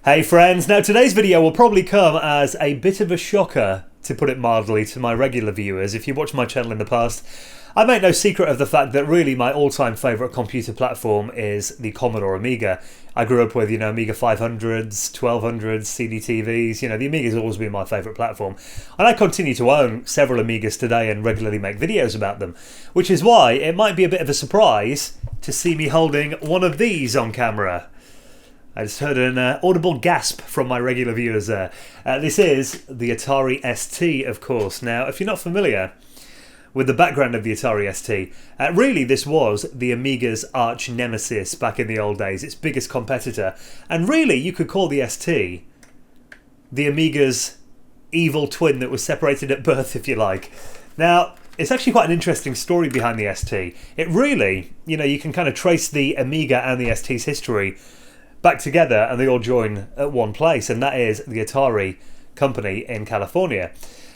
Hey friends, now today's video will probably come as a bit of a shocker, to put it mildly, to my regular viewers. If you watch my channel in the past, I make no secret of the fact that really my all-time favourite computer platform is the Commodore Amiga. I grew up with, Amiga 500s, 1200s, CD-TVs, the Amiga's always been my favourite platform. And I continue to own several Amigas today and regularly make videos about them, which is why it might be a bit of a surprise to see me holding one of these on camera. I just heard an audible gasp from my regular viewers there. This is the Atari ST, of course. Now, if you're not familiar with the background of the Atari ST, really this was the Amiga's arch nemesis back in the old days, its biggest competitor. And really, you could call the ST the Amiga's evil twin that was separated at birth, if you like. Now, it's actually quite an interesting story behind the ST. It really, you can kind of trace the Amiga and the ST's history back together, and they all join at one place, and that is the Atari company in California.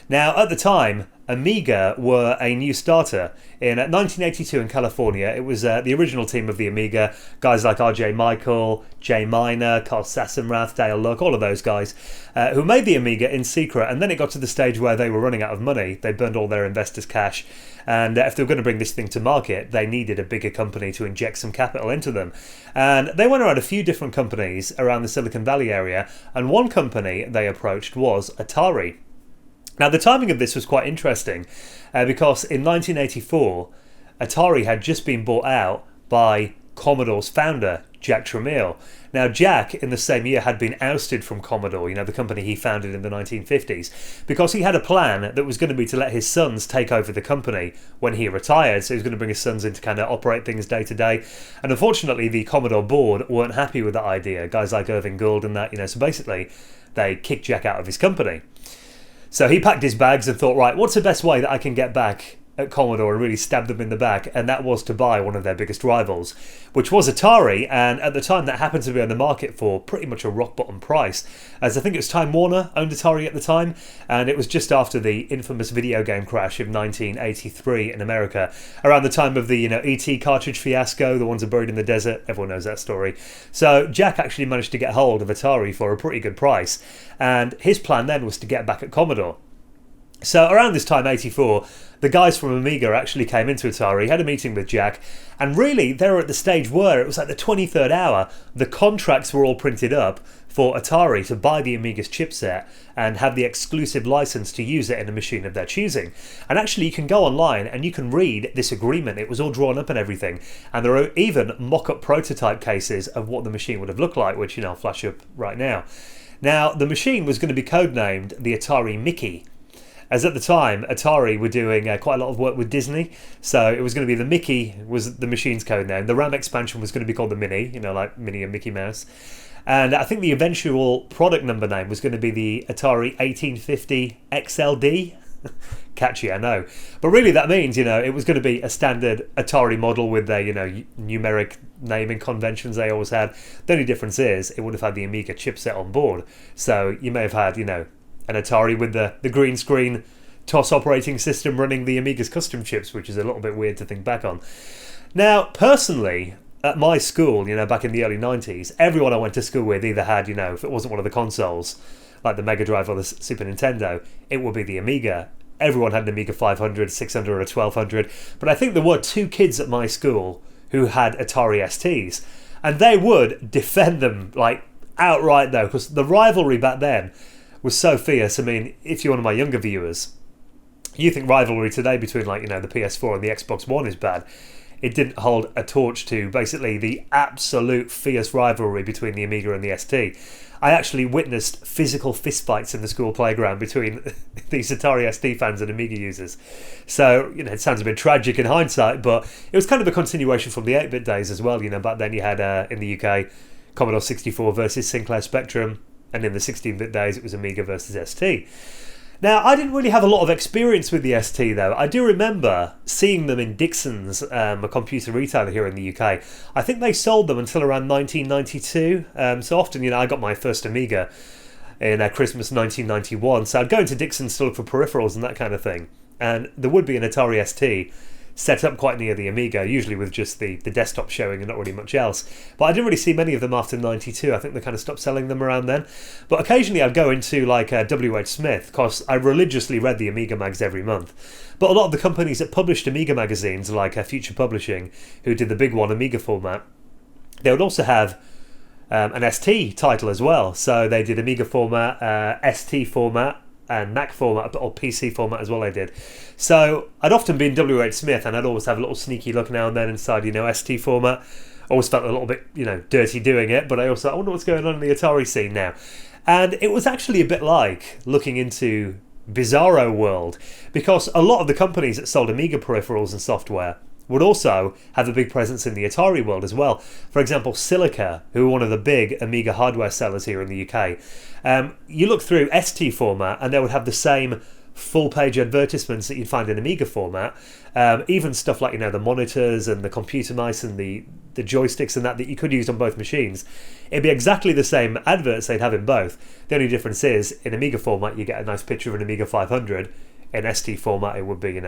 Now, at the time, Amiga were a new starter. In 1982 in California, it was the original team of the Amiga, guys like R.J. Michael, Jay Miner, Carl Sassenrath, Dale Luck, all of those guys, who made the Amiga in secret, and then it got to the stage where they were running out of money. They burned all their investors' cash, and if they were going to bring this thing to market, they needed a bigger company to inject some capital into them. And they went around a few different companies around the Silicon Valley area, and one company they approached was Atari. Now, the timing of this was quite interesting because in 1984, Atari had just been bought out by Commodore's founder, Jack Tramiel. Now, Jack, in the same year, had been ousted from Commodore, the company he founded in the 1950s, because he had a plan that was going to be to let his sons take over the company when he retired. So he was going to bring his sons in to kind of operate things day to day. And unfortunately, the Commodore board weren't happy with that idea, guys like Irving Gould and that, so basically they kicked Jack out of his company. So he packed his bags and thought, right, what's the best way that I can get back at Commodore and really stab them in the back? And that was to buy one of their biggest rivals, which was Atari. And at the time, that happened to be on the market for pretty much a rock bottom price, as I think it was Time Warner owned Atari at the time, and it was just after the infamous video game crash of 1983 in America, around the time of the E.T. cartridge fiasco. The ones are buried in the desert. Everyone knows that story. So Jack actually managed to get hold of Atari for a pretty good price, and his plan then was to get back at Commodore. So around this time, 84, the guys from Amiga actually came into Atari, had a meeting with Jack, and really they were at the stage where it was like the 23rd hour, the contracts were all printed up for Atari to buy the Amiga's chipset and have the exclusive license to use it in a machine of their choosing. And actually you can go online and you can read this agreement. It was all drawn up and everything, and there are even mock-up prototype cases of what the machine would have looked like, which I'll flash up right now. Now, the machine was going to be codenamed the Atari Mickey, as at the time, Atari were doing quite a lot of work with Disney, so it was going to be the Mickey was the machine's code name. The RAM expansion was going to be called the Mini, like Minnie and Mickey Mouse. And I think the eventual product number name was going to be the Atari 1850 XLD. Catchy, I know. But really that means, it was going to be a standard Atari model with their, numeric naming conventions they always had. The only difference is it would have had the Amiga chipset on board. So you may have had, an Atari with the green screen TOS operating system running the Amiga's custom chips, which is a little bit weird to think back on. Now, personally, at my school, back in the early 90s, everyone I went to school with either had, if it wasn't one of the consoles, like the Mega Drive or the Super Nintendo, it would be the Amiga. Everyone had an Amiga 500, 600 or a 1200, but I think there were two kids at my school who had Atari STs, and they would defend them, outright though, because the rivalry back then was so fierce. I mean, if you're one of my younger viewers, you think rivalry today between the PS4 and the Xbox One is bad. It didn't hold a torch to basically the absolute fierce rivalry between the Amiga and the ST. I actually witnessed physical fistfights in the school playground between these Atari ST fans and Amiga users. So, it sounds a bit tragic in hindsight, but it was kind of a continuation from the 8-bit days as well. Back then you had, in the UK, Commodore 64 versus Sinclair Spectrum, and in the 16-bit days it was Amiga versus ST. Now, I didn't really have a lot of experience with the ST though. I do remember seeing them in Dixon's, a computer retailer here in the UK. I think they sold them until around 1992. So often, I got my first Amiga in Christmas 1991. So I'd go into Dixon's to look for peripherals and that kind of thing. And there would be an Atari ST set up quite near the Amiga, usually with just the desktop showing and not really much else. But I didn't really see many of them after '92. I think they kind of stopped selling them around then. But occasionally I'd go into like W.H. Smith, because I religiously read the Amiga mags every month. But a lot of the companies that published Amiga magazines, like Future Publishing, who did the big one, Amiga format, they would also have an ST title as well. So they did Amiga format, ST format, and Mac format, or PC format as well I did. So I'd often be in W.H. Smith, and I'd always have a little sneaky look now and then inside, ST format. Always felt a little bit, dirty doing it, but I wonder what's going on in the Atari scene now. And it was actually a bit like looking into Bizarro world, because a lot of the companies that sold Amiga peripherals and software would also have a big presence in the Atari world as well. For example, Silica, who were one of the big Amiga hardware sellers here in the UK. You look through ST format and they would have the same full-page advertisements that you'd find in Amiga format. Even stuff like, the monitors and the computer mice and the joysticks and that you could use on both machines. It'd be exactly the same adverts they'd have in both. The only difference is, in Amiga format, you get a nice picture of an Amiga 500. In ST format, it would be,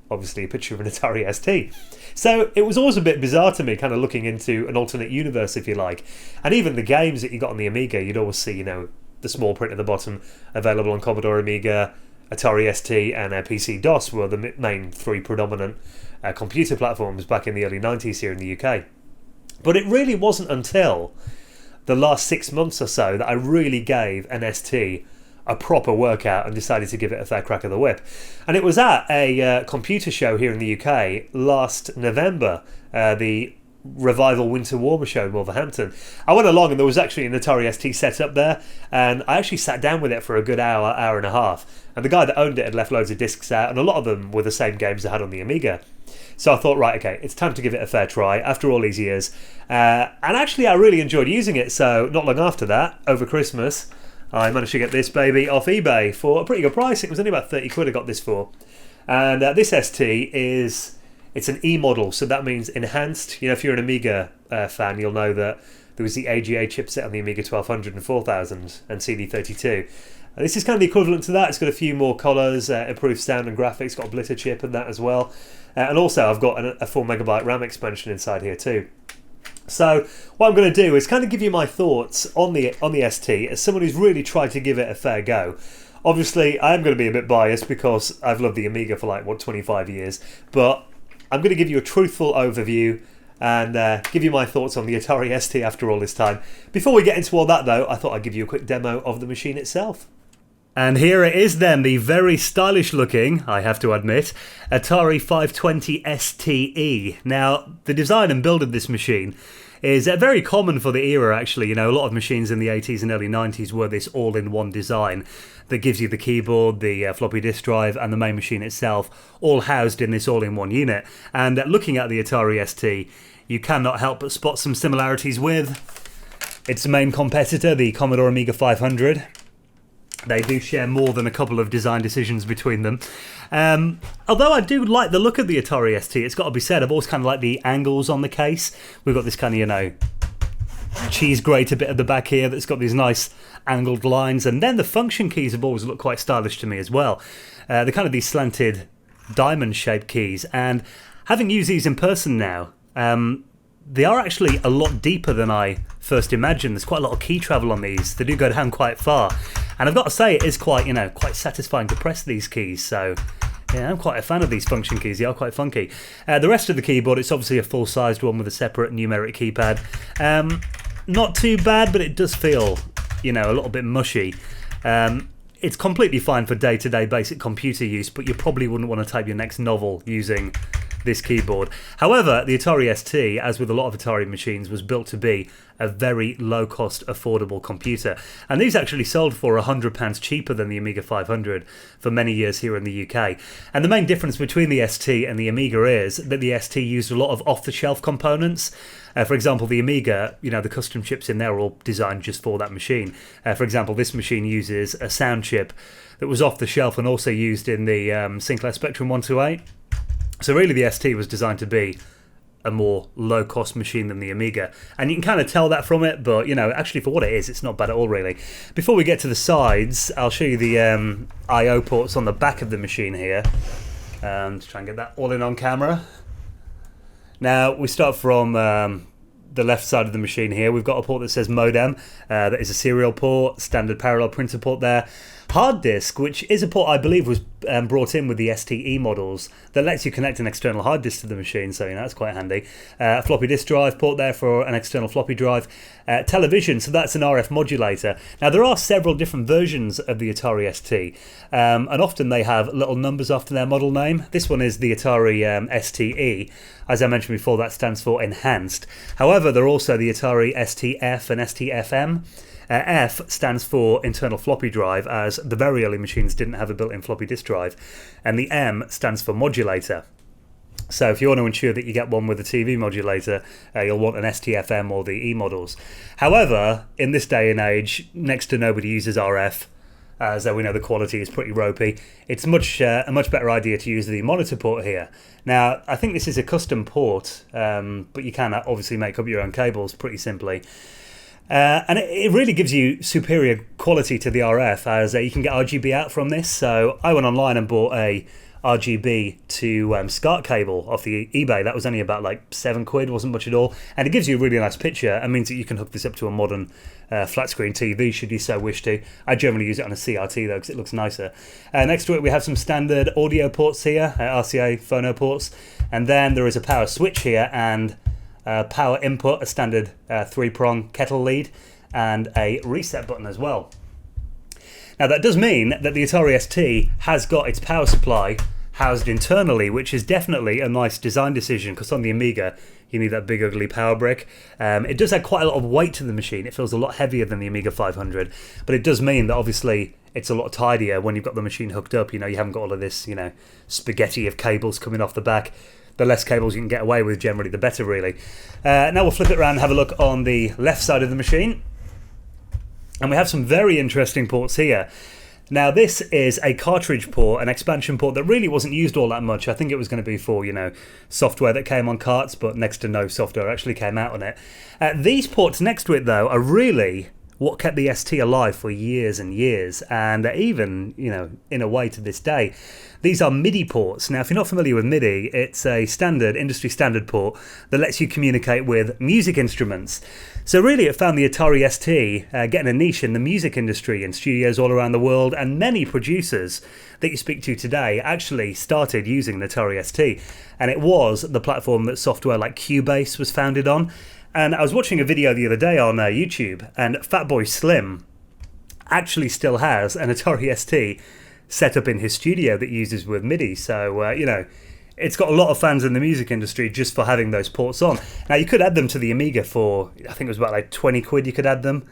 obviously a picture of an Atari ST. So it was always a bit bizarre to me, kind of looking into an alternate universe, if you like. And even the games that you got on the Amiga, you'd always see, the small print at the bottom, available on Commodore Amiga, Atari ST, and PC-DOS were the main three predominant computer platforms back in the early 90s here in the UK. But it really wasn't until the last 6 months or so that I really gave an ST a proper workout and decided to give it a fair crack of the whip. And it was at a computer show here in the UK last November, the Revival Winter Warmer show in Wolverhampton. I went along and there was actually an Atari ST set up there, and I actually sat down with it for a good hour and a half. And the guy that owned it had left loads of discs out, and a lot of them were the same games I had on the Amiga. So I thought, right, okay, it's time to give it a fair try after all these years. And actually I really enjoyed using it, so not long after that, over Christmas, I managed to get this baby off eBay for a pretty good price. It was only about 30 quid I got this for. And this ST it's an E model, so that means enhanced. If you're an Amiga fan, you'll know that there was the AGA chipset on the Amiga 1200 and 4000 and CD32. This is kind of the equivalent to that. It's got a few more colours, improved sound and graphics, got a Blitter chip and that as well. And also I've got a 4MB RAM expansion inside here too. So what I'm going to do is kind of give you my thoughts on the ST as someone who's really tried to give it a fair go. Obviously, I'm going to be a bit biased because I've loved the Amiga for 25 years, but I'm going to give you a truthful overview and give you my thoughts on the Atari ST after all this time. Before we get into all that though, I thought I'd give you a quick demo of the machine itself. And here it is then, the very stylish looking, I have to admit, Atari 520 STE. Now, the design and build of this machine is very common for the era actually. A lot of machines in the 80s and early 90s were this all-in-one design that gives you the keyboard, the floppy disk drive and the main machine itself, all housed in this all-in-one unit. And looking at the Atari ST, you cannot help but spot some similarities with its main competitor, the Commodore Amiga 500. They do share more than a couple of design decisions between them. Although I do like the look of the Atari ST, it's got to be said, I've always kind of liked the angles on the case. We've got this kind of, cheese grate a bit at the back here that's got these nice angled lines, and then the function keys have always looked quite stylish to me as well. They're kind of these slanted diamond-shaped keys, and having used these in person now, they are actually a lot deeper than I first imagined. There's quite a lot of key travel on these. They do go down quite far. And I've got to say, it is quite, quite satisfying to press these keys. So, yeah, I'm quite a fan of these function keys. They are quite funky. The rest of the keyboard, it's obviously a full-sized one with a separate numeric keypad. Not too bad, but it does feel, a little bit mushy. It's completely fine for day-to-day basic computer use, but you probably wouldn't want to type your next novel using this keyboard. However, the Atari ST, as with a lot of Atari machines, was built to be a very low-cost, affordable computer. And these actually sold for £100 cheaper than the Amiga 500 for many years here in the UK. And the main difference between the ST and the Amiga is that the ST used a lot of off-the-shelf components. For example, the Amiga, the custom chips in there are all designed just for that machine. For example, this machine uses a sound chip that was off the shelf and also used in the Sinclair Spectrum 128. So really the ST was designed to be a more low-cost machine than the Amiga. And you can kind of tell that from it, but, actually for what it is, it's not bad at all, really. Before we get to the sides, I'll show you the I.O. ports on the back of the machine here. To try and get that all in on camera. Now, we start from the left side of the machine here. We've got a port that says modem. That is a serial port, standard parallel printer port there. Hard disk, which is a port I believe was brought in with the STE models, that lets you connect an external hard disk to the machine, so that's quite handy. A floppy disk drive port there for an external floppy drive. Television, so that's an RF modulator. Now there are several different versions of the Atari ST, and often they have little numbers after their model name. This one is the Atari STE. As I mentioned before, that stands for Enhanced. However, there are also the Atari STF and STFM. F stands for internal floppy drive, as the very early machines didn't have a built-in floppy disk drive, and the M stands for modulator. So if you want to ensure that you get one with a TV modulator, you'll want an STFM or the E models. However, in this day and age, next to nobody uses RF, as we know the quality is pretty ropey. It's a much better idea to use the monitor port here. Now, I think this is a custom port, but you can obviously make up your own cables pretty simply. And it really gives you superior quality to the RF, as you can get RGB out from this. So I went online and bought a RGB to SCART cable off the eBay. That was only about like £7, wasn't much at all. And it gives you a really nice picture and means that you can hook this up to a modern flat screen TV should you so wish to. I generally use it on a CRT though because it looks nicer. Next to it we have some standard audio ports here, RCA phono ports. And then there is a power switch here and power input, a standard 3-prong kettle lead, and a reset button as well. Now that does mean that the Atari ST has got its power supply housed internally, which is definitely a nice design decision, because on the Amiga you need that big ugly power brick. It does add quite a lot of weight to the machine. It feels a lot heavier than the Amiga 500, but it does mean that obviously it's a lot tidier when you've got the machine hooked up. You haven't got all of this spaghetti of cables coming off the back. The less cables you can get away with, generally, the better, really. Now we'll flip it around and have a look on the left side of the machine. And we have some very interesting ports here. Now, this is a cartridge port, an expansion port that really wasn't used all that much. I think it was going to be for, software that came on carts, but next to no software actually came out on it. These ports next to it, though, are really what kept the ST alive for years and years, and even, in a way to this day. These are MIDI ports. Now, if you're not familiar with MIDI, it's a standard, industry standard port that lets you communicate with music instruments. So really it found the Atari ST getting a niche in the music industry in studios all around the world, and many producers that you speak to today actually started using the Atari ST. And it was the platform that software like Cubase was founded on. And I was watching a video the other day on YouTube, and Fatboy Slim actually still has an Atari ST set up in his studio that uses with MIDI. So, it's got a lot of fans in the music industry just for having those ports on. Now, you could add them to the Amiga for, I think it was about like £20 you could add them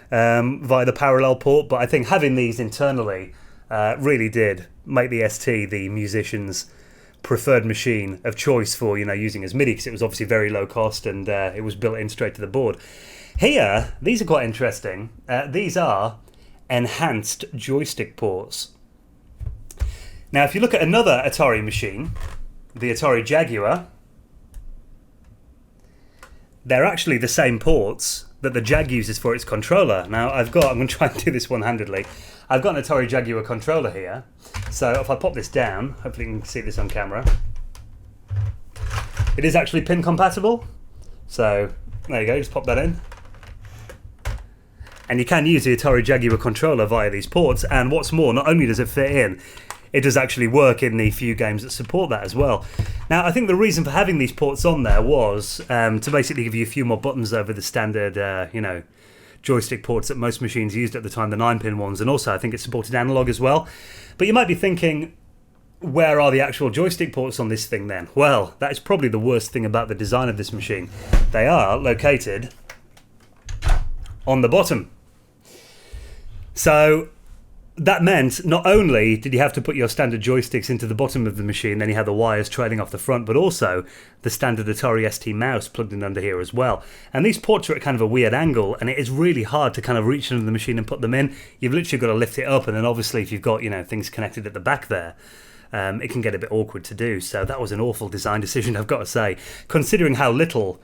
via the parallel port. But I think having these internally really did make the ST the musicians' preferred machine of choice for using as MIDI, because it was obviously very low cost and it was built in straight to the board. Here, these are quite interesting. These are enhanced joystick ports. Now, if you look at another Atari machine, the Atari Jaguar, they're actually the same ports that the Jag uses for its controller. Now, I'm going to try and do this one-handedly. I've got an Atari Jaguar controller here. So if I pop this down, hopefully you can see this on camera. It is actually pin compatible. So there you go, just pop that in. And you can use the Atari Jaguar controller via these ports. And what's more, not only does it fit in, it does actually work in the few games that support that as well. Now, I think the reason for having these ports on there was to basically give you a few more buttons over the standard, joystick ports that most machines used at the time, the 9-pin ones, and also I think it supported analog as well. But you might be thinking, where are the actual joystick ports on this thing then? Well, that is probably the worst thing about the design of this machine. They are located on the bottom. So that meant not only did you have to put your standard joysticks into the bottom of the machine, then you had the wires trailing off the front, but also the standard Atari ST mouse plugged in under here as well. And these ports are at kind of a weird angle, and it is really hard to kind of reach under the machine and put them in. You've literally got to lift it up, and then obviously if you've got things connected at the back there, it can get a bit awkward to do. So that was an awful design decision, I've got to say, considering how little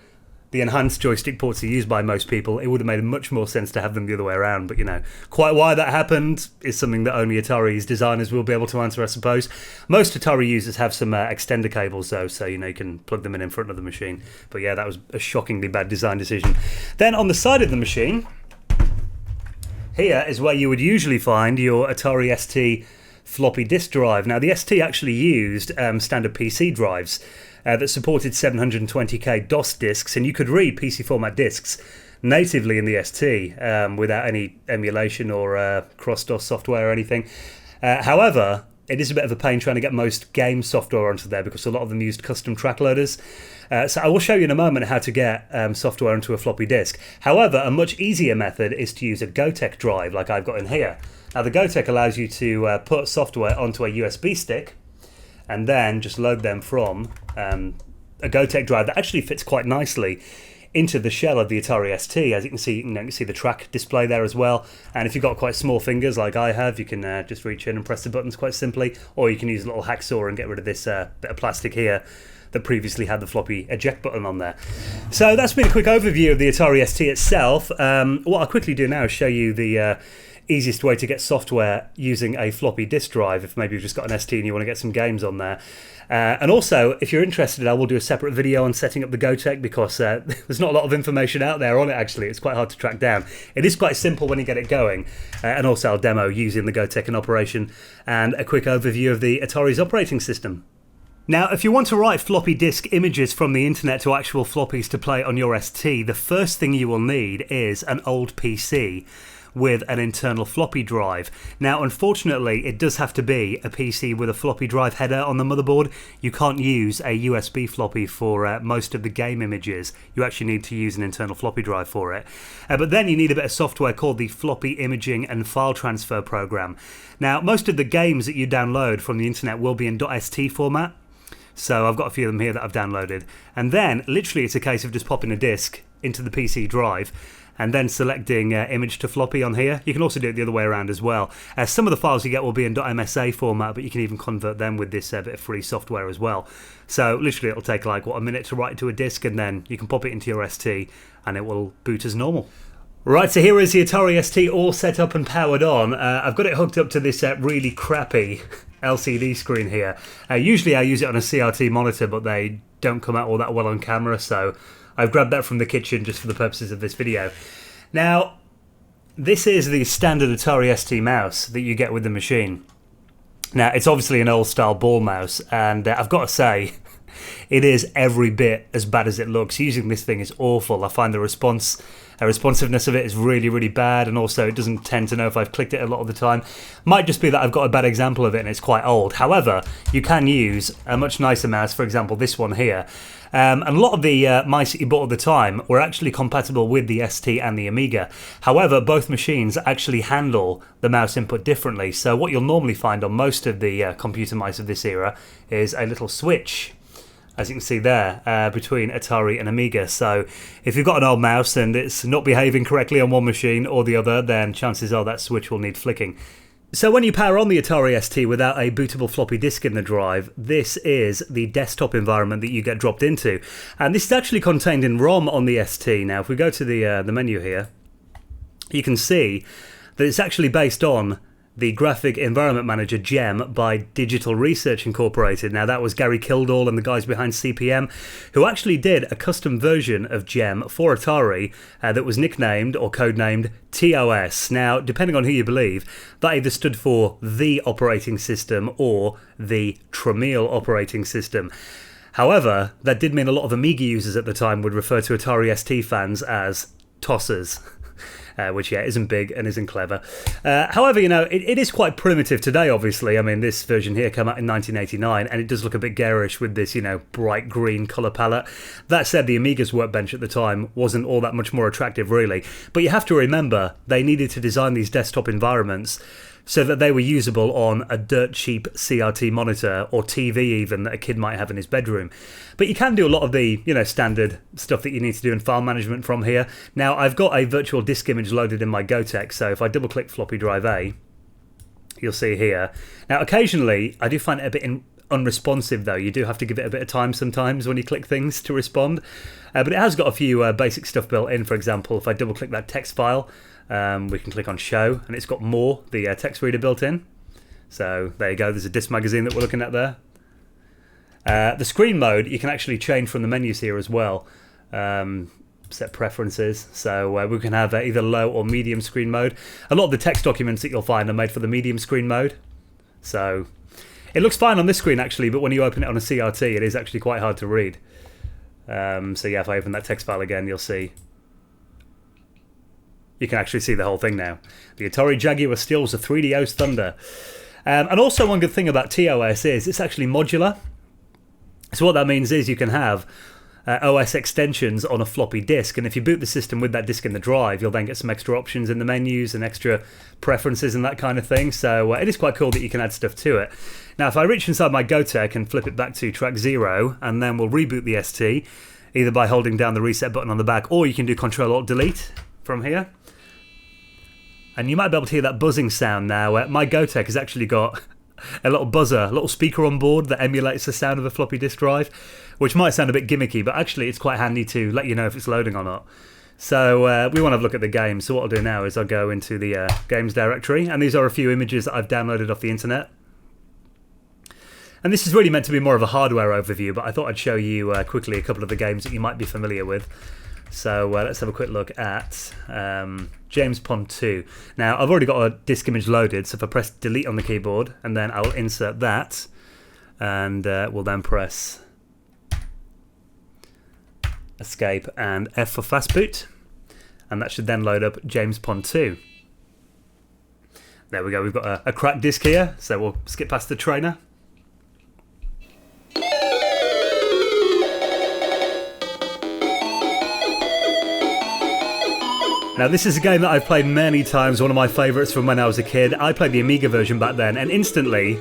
the enhanced joystick ports are used by most people, it would have made much more sense to have them the other way around. But, you know, quite why that happened is something that only Atari's designers will be able to answer, I suppose. Most Atari users have some extender cables, though, so, you know, you can plug them in front of the machine. But, yeah, that was a shockingly bad design decision. Then, on the side of the machine, here is where you would usually find your Atari ST floppy disk drive. Now, the ST actually used standard PC drives that supported 720k DOS disks, and you could read PC format disks natively in the ST without any emulation or cross-DOS software or anything. However, it is a bit of a pain trying to get most game software onto there because a lot of them used custom track loaders. So I will show you in a moment how to get software onto a floppy disk. However, a much easier method is to use a Gotek drive like I've got in here. Now, the Gotek allows you to put software onto a USB stick and then just load them from a Gotek drive that actually fits quite nicely into the shell of the Atari ST. As you can see, you can see the track display there as well. And if you've got quite small fingers like I have, you can just reach in and press the buttons quite simply, or you can use a little hacksaw and get rid of this bit of plastic here that previously had the floppy eject button on there. So that's been a quick overview of the Atari ST itself. What I'll quickly do now is show you the easiest way to get software using a floppy disk drive if maybe you've just got an ST and you want to get some games on there. And also, if you're interested, I will do a separate video on setting up the Gotek because there's not a lot of information out there on it actually. It's quite hard to track down. It is quite simple when you get it going. And also I'll demo using the Gotek in operation and a quick overview of the Atari's operating system. Now, if you want to write floppy disk images from the internet to actual floppies to play on your ST, the first thing you will need is an old PC with an internal floppy drive. Now, unfortunately, it does have to be a PC with a floppy drive header on the motherboard. You can't use a USB floppy for most of the game images. You actually need to use an internal floppy drive for it. But then you need a bit of software called the Floppy Imaging and File Transfer program. Now, most of the games that you download from the internet will be in .st format. So I've got a few of them here that I've downloaded. And then, literally, it's a case of just popping a disk into the PC drive and then selecting image to floppy on here. You can also do it the other way around as well. Some of the files you get will be in .msa format, but you can even convert them with this bit of free software as well. So literally it'll take like, a minute to write to a disk, and then you can pop it into your ST and it will boot as normal. Right, so here is the Atari ST all set up and powered on. I've got it hooked up to this really crappy LCD screen here. Usually I use it on a CRT monitor, but they don't come out all that well on camera, so I've grabbed that from the kitchen just for the purposes of this video. Now, this is the standard Atari ST mouse that you get with the machine. Now, it's obviously an old style ball mouse, and I've got to say, it is every bit as bad as it looks. Using this thing is awful. I find the responsiveness of it is really, really bad, and also it doesn't tend to know if I've clicked it a lot of the time. Might just be that I've got a bad example of it and it's quite old. However, you can use a much nicer mouse, for example this one here. And a lot of the mice that you bought at the time were actually compatible with the ST and the Amiga. However, both machines actually handle the mouse input differently. So what you'll normally find on most of the computer mice of this era is a little switch, as you can see there, between Atari and Amiga. So if you've got an old mouse and it's not behaving correctly on one machine or the other, then chances are that switch will need flicking. So when you power on the Atari ST without a bootable floppy disk in the drive, this is the desktop environment that you get dropped into. And this is actually contained in ROM on the ST. Now, if we go to the menu here, you can see that it's actually based on the Graphic Environment Manager GEM by Digital Research Incorporated. Now, that was Gary Kildall and the guys behind CPM who actually did a custom version of GEM for Atari that was nicknamed or codenamed TOS. Now, depending on who you believe, that either stood for the operating system or the Tramiel operating system. However, that did mean a lot of Amiga users at the time would refer to Atari ST fans as tossers. Which, yeah, isn't big and isn't clever. However, you know, it is quite primitive today, obviously. I mean, this version here came out in 1989, and it does look a bit garish with this, you know, bright green colour palette. That said, the Amiga's workbench at the time wasn't all that much more attractive, really. But you have to remember, they needed to design these desktop environments so that they were usable on a dirt cheap CRT monitor or TV even that a kid might have in his bedroom. But you can do a lot of the, you know, standard stuff that you need to do in file management from here. Now, I've got a virtual disk image loaded in my Gotek, so if I double click floppy drive A, you'll see here. Now, occasionally, I do find it a bit unresponsive though. You do have to give it a bit of time sometimes when you click things to respond. But it has got a few basic stuff built in. For example, if I double click that text file, we can click on show, and it's got more, the text reader built in. So there you go, there's a disc magazine that we're looking at there. The screen mode you can actually change from the menus here as well. Set preferences, so we can have either low or medium screen mode. A lot of the text documents that you'll find are made for the medium screen mode. So it looks fine on this screen actually, but when you open it on a CRT it is actually quite hard to read. So yeah, if I open that text file again, you'll see you can actually see the whole thing now. The Atari Jaguar steals the 3DO's thunder. And also one good thing about TOS is it's actually modular. So what that means is you can have OS extensions on a floppy disk, and if you boot the system with that disk in the drive, you'll then get some extra options in the menus and extra preferences and that kind of thing. So it is quite cool that you can add stuff to it. Now if I reach inside my GoTech and flip it back to track 0, and then we'll reboot the ST either by holding down the reset button on the back, or you can do Ctrl-Alt-Delete from here, and you might be able to hear that buzzing sound now. My GoTech has actually got a little buzzer, a little speaker on board that emulates the sound of a floppy disk drive, which might sound a bit gimmicky, but actually it's quite handy to let you know if it's loading or not. So we want to have a look at the game. So what I'll do now is I'll go into the games directory, and these are a few images that I've downloaded off the internet. And this is really meant to be more of a hardware overview, but I thought I'd show you quickly a couple of the games that you might be familiar with. So let's have a quick look at James Pond 2. Now I've already got a disk image loaded, so if I press delete on the keyboard, and then I'll insert that, and we'll then press escape and F for fast boot, and that should then load up James Pond 2. There we go, we've got a cracked disk here, so we'll skip past the trainer. Now this is a game that I've played many times, one of my favourites from when I was a kid. I played the Amiga version back then, and instantly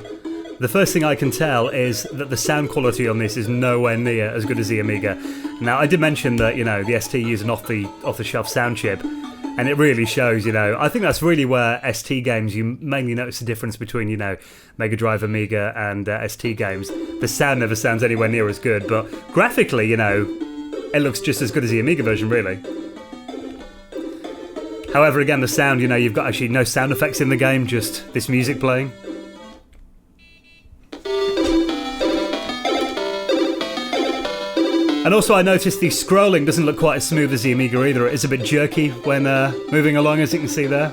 the first thing I can tell is that the sound quality on this is nowhere near as good as the Amiga. Now I did mention that, you know, the ST used an off-the-shelf sound chip, and it really shows, you know. I think that's really where ST games, you mainly notice the difference between, you know, Mega Drive, Amiga and ST games. The sound never sounds anywhere near as good, but graphically, you know, it looks just as good as the Amiga version, really. However, again, the sound, you know, you've got actually no sound effects in the game, just this music playing. And also I noticed the scrolling doesn't look quite as smooth as the Amiga either. It is a bit jerky when moving along, as you can see there.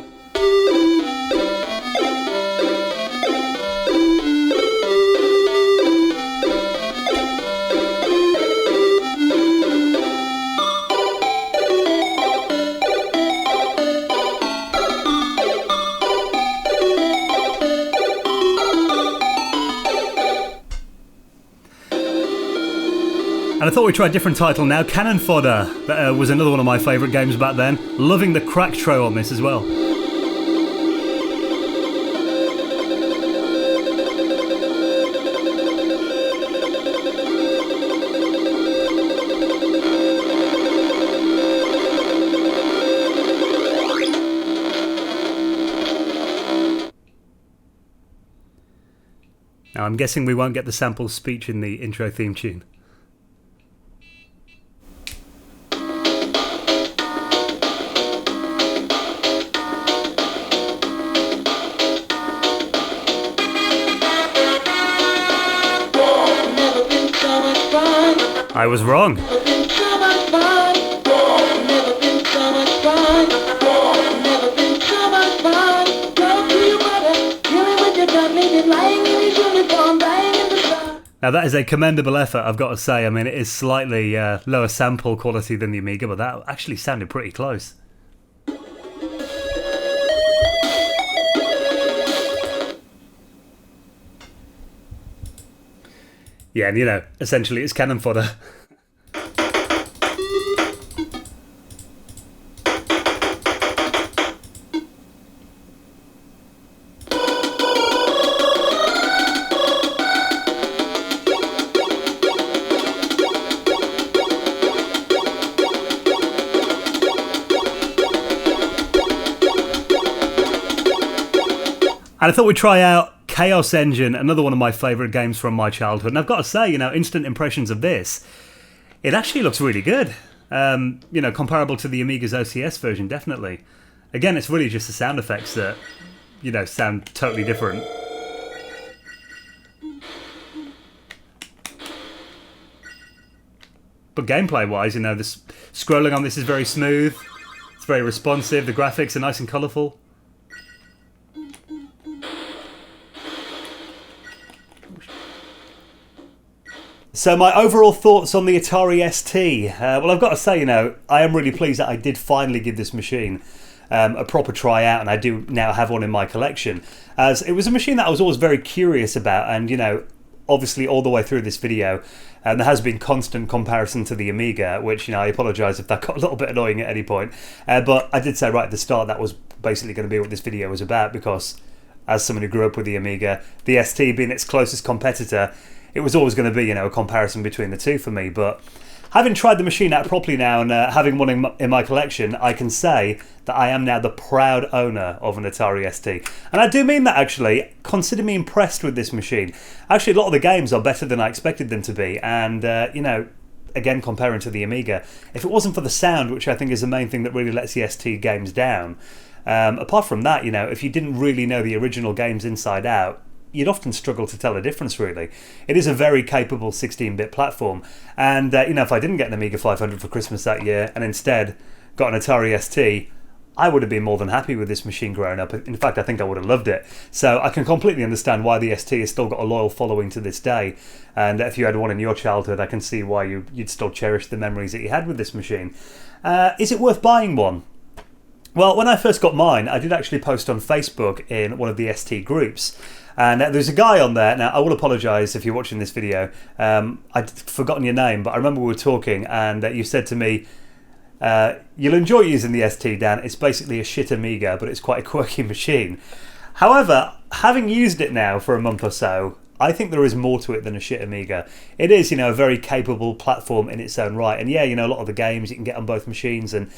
And I thought we'd try a different title now. Cannon Fodder. That was another one of my favourite games back then. Loving the crack tro on this as well. Now I'm guessing we won't get the sample speech in the intro theme tune. I was wrong. Now that is a commendable effort, I've got to say. I mean, it is slightly lower sample quality than the Amiga, but that actually sounded pretty close. Yeah, and you know, essentially it's cannon fodder. And I thought we'd try out Chaos Engine, another one of my favourite games from my childhood. And I've got to say, instant impressions of this, it actually looks really good. Comparable to the Amiga's OCS version, definitely. Again, it's really just the sound effects that, sound totally different. But gameplay-wise, this scrolling on this is very smooth. It's very responsive. The graphics are nice and colourful. So my overall thoughts on the Atari ST. Well, I've got to say, I am really pleased that I did finally give this machine a proper try out, and I do now have one in my collection, as it was a machine that I was always very curious about. And obviously all the way through this video, there has been constant comparison to the Amiga, which I apologise if that got a little bit annoying at any point, but I did say right at the start that was basically going to be what this video was about, because as someone who grew up with the Amiga, the ST being its closest competitor, it was always going to be a comparison between the two for me. But having tried the machine out properly now, and having one in my collection, I can say that I am now the proud owner of an Atari ST. And I do mean that, actually. Consider me impressed with this machine. Actually, a lot of the games are better than I expected them to be. And, again, comparing to the Amiga, if it wasn't for the sound, which I think is the main thing that really lets the ST games down, apart from that, if you didn't really know the original games inside out, you'd often struggle to tell the difference, really. It is a very capable 16-bit platform, and if I didn't get an Amiga 500 for Christmas that year and instead got an Atari ST, I would have been more than happy with this machine growing up. In fact, I think I would have loved it. So I can completely understand why the ST has still got a loyal following to this day, and if you had one in your childhood, I can see why you'd still cherish the memories that you had with this machine. Is it worth buying one? Well, when I first got mine, I did actually post on Facebook in one of the ST groups. And there's a guy on there. Now, I will apologise if you're watching this video. I'd forgotten your name, but I remember we were talking, and you said to me, you'll enjoy using the ST, Dan. It's basically a shit Amiga, but it's quite a quirky machine. However, having used it now for a month or so, I think there is more to it than a shit Amiga. It is, a very capable platform in its own right. And yeah, a lot of the games you can get on both machines, and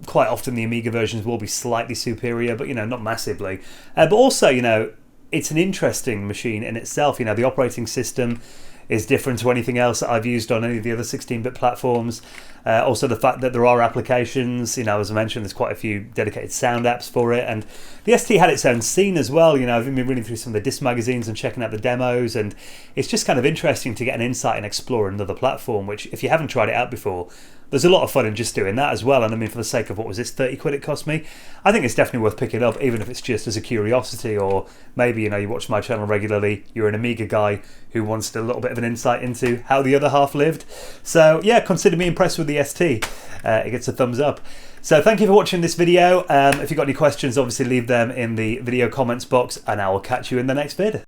quite often the Amiga versions will be slightly superior, but, not massively. But also, it's an interesting machine in itself. The operating system is different to anything else that I've used on any of the other 16-bit platforms. Also the fact that there are applications, as I mentioned, there's quite a few dedicated sound apps for it, and the ST had its own scene as well. I've been reading through some of the disc magazines and checking out the demos, and it's just kind of interesting to get an insight and explore another platform, which if you haven't tried it out before, there's a lot of fun in just doing that as well. And I mean, for the sake of, what was this, 30 quid it cost me? I think it's definitely worth picking up, even if it's just as a curiosity, or maybe, you watch my channel regularly, you're an Amiga guy who wants a little bit of an insight into how the other half lived. So yeah, consider me impressed with the ST. It gets a thumbs up. So thank you for watching this video. If you've got any questions, obviously leave them in the video comments box, and I will catch you in the next vid.